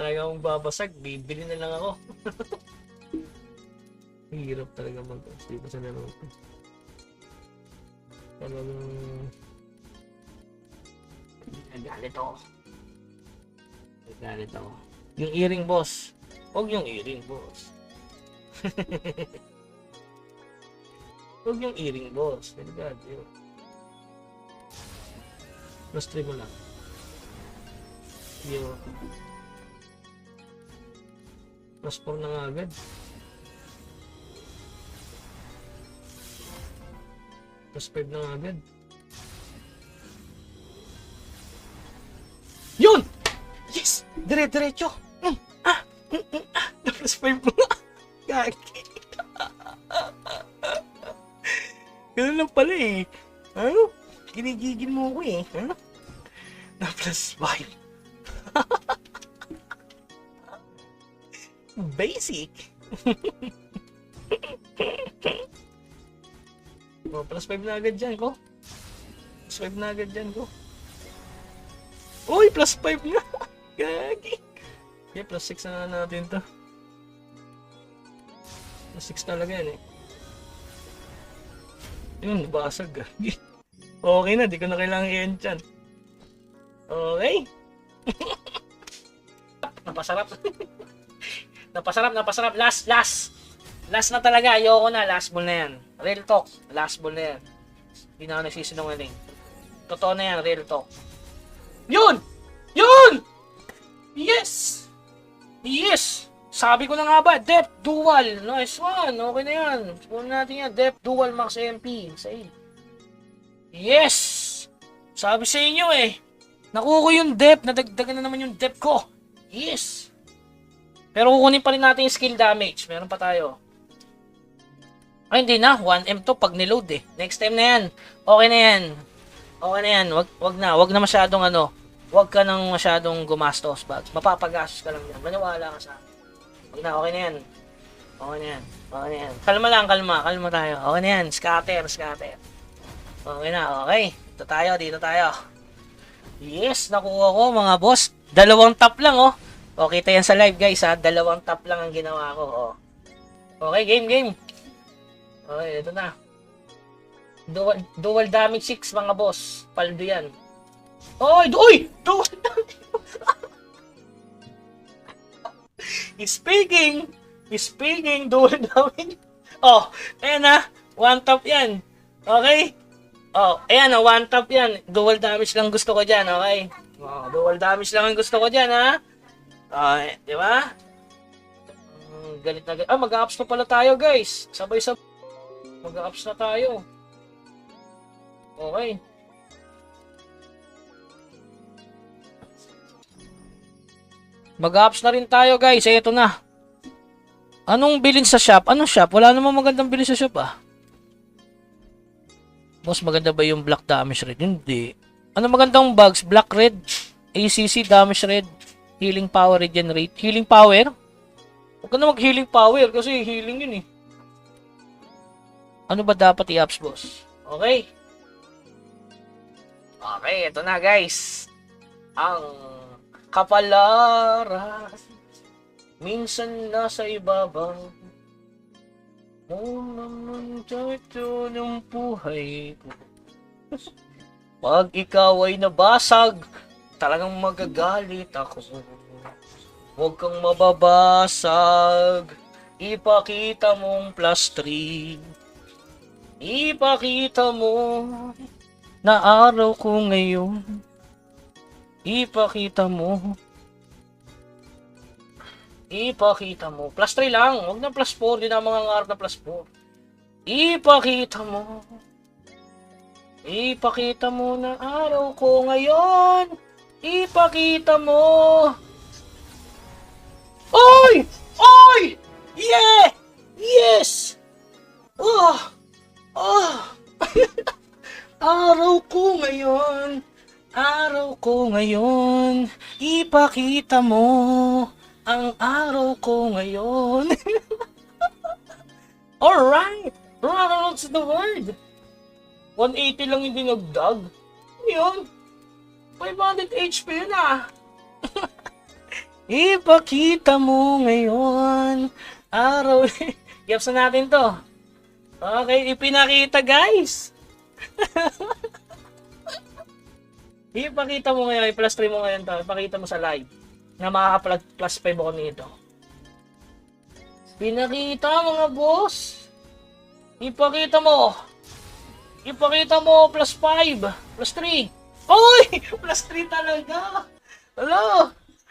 talaga akong babasag, bibili na lang ako. Hirap talaga mag-stay sa laro ko. Talagang nagalit ako. Nagalit ako. Yung earring boss. Huwag yung earring boss. Huwag yung earring boss. Delikado yun. Plus 3 mo lang. Yun. Plus 4 na nga agad. Plus 5 na nga agad. Yun! Yes! Dire-diretso! Plus 5 mo nga. Gagi. Ganun lang pala eh. Ano? Ginigigil mo ko eh. Ano? Na plus 5. Basic. Oh, plus 5 na agad dyan ko. Plus 5 na agad dyan ko. Uy, plus 5 na. Gagi. Okay, plus 6 na natin to. Plus 6 talaga yan eh. Yun, basag. Gagi. Okay na, di ko na kailangan i-enchant. Okay. Napasarap. Napasarap. Last na talaga. Ayoko na. Last ball na yan. Real talk. Last ball na yan. Hindi na ako nagsisinungaling. Totoo na yan. Real talk. Yun! Yes! Sabi ko na nga ba, Depth Dual. Nice one. Okay na yan. Subukan natin yan. Depth Dual Max MP. Sa'yo. Yes! Sabi sa inyo eh. Nakuha ko yung depth. Nadagdagan na naman yung depth ko. Yes! Pero kukunin pa rin natin yung skill damage. Meron pa tayo. Ay, hindi na. 1M to pag niload eh. Next time na yan. Okay na yan. Wag na masyadong ano. Wag ka nang masyadong gumastos. Mapapagastos ka lang yan. Maniwala ka sa akin. Wag na, okay na yan. Kalma tayo. Okay na yan. Scatter. Okay na, okay. Dito tayo. Yes, nakuha ko mga boss. 2 tap lang oh. O, kita yan sa live guys ha. 2 tap lang ang ginawa ko. Oh. Okay, game. Okay, ito na. Dual damage 6 mga boss. Paldo yan. Uy! Dual damage. Speaking, dual damage. Oh, ayan ha. 1 tap yan. Okay? Oh, ayan o, 1 tap yan. Dual damage lang gusto ko dyan, okay? Oh, dual damage lang ang gusto ko dyan, ha? Okay, di ba? Galit na galit. Mag-ups na pala tayo, guys. Sabay-sabay. Mag-ups na tayo. Okay. Mag-ups na rin tayo, guys. Ito na. Anong bilhin sa shop? Anong shop? Wala namang magandang bilhin sa shop, ah. Boss, maganda ba yung black damage red? Hindi. Ano magandang bugs? Black red, ACC damage red, healing power regenerate. Healing power? Huwag ka na mag-healing power kasi healing yun eh. Ano ba dapat i-ups, boss? Okay. Okay, ito na guys. Ang kapalaran minsan nasa ibabaw. Naman dito ng buhay ko. Pag ikaw ay nabasag, talagang magagalit ako. Huwag kang mababasag. Ipakita mong plus 3. Ipakita mo na araw ko ngayon. Ipakita mo. Plus 3 lang. Huwag na plus 4. Di na mga ngarap na plus 4. Ipakita mo na araw ko ngayon. Ipakita mo. Oy! Yeah! Yes! Araw ko ngayon. Ipakita mo ang araw ko ngayon. Alright! Runouts the word. 180 lang yung dinagdag. Yun. 500 HP yun ah. Ipakita mo ngayon. Araw. Yaps na natin to. Okay, ipinakita guys. Ipakita mo ngayon, i-plus 3 mo ngayon to. Ipakita mo sa live na makaka-plus 5 ako nito. Pinakita mga boss. Ipakita mo. Ipakita mo plus 5, plus 3. Oy! Plus 3 talaga. Hello!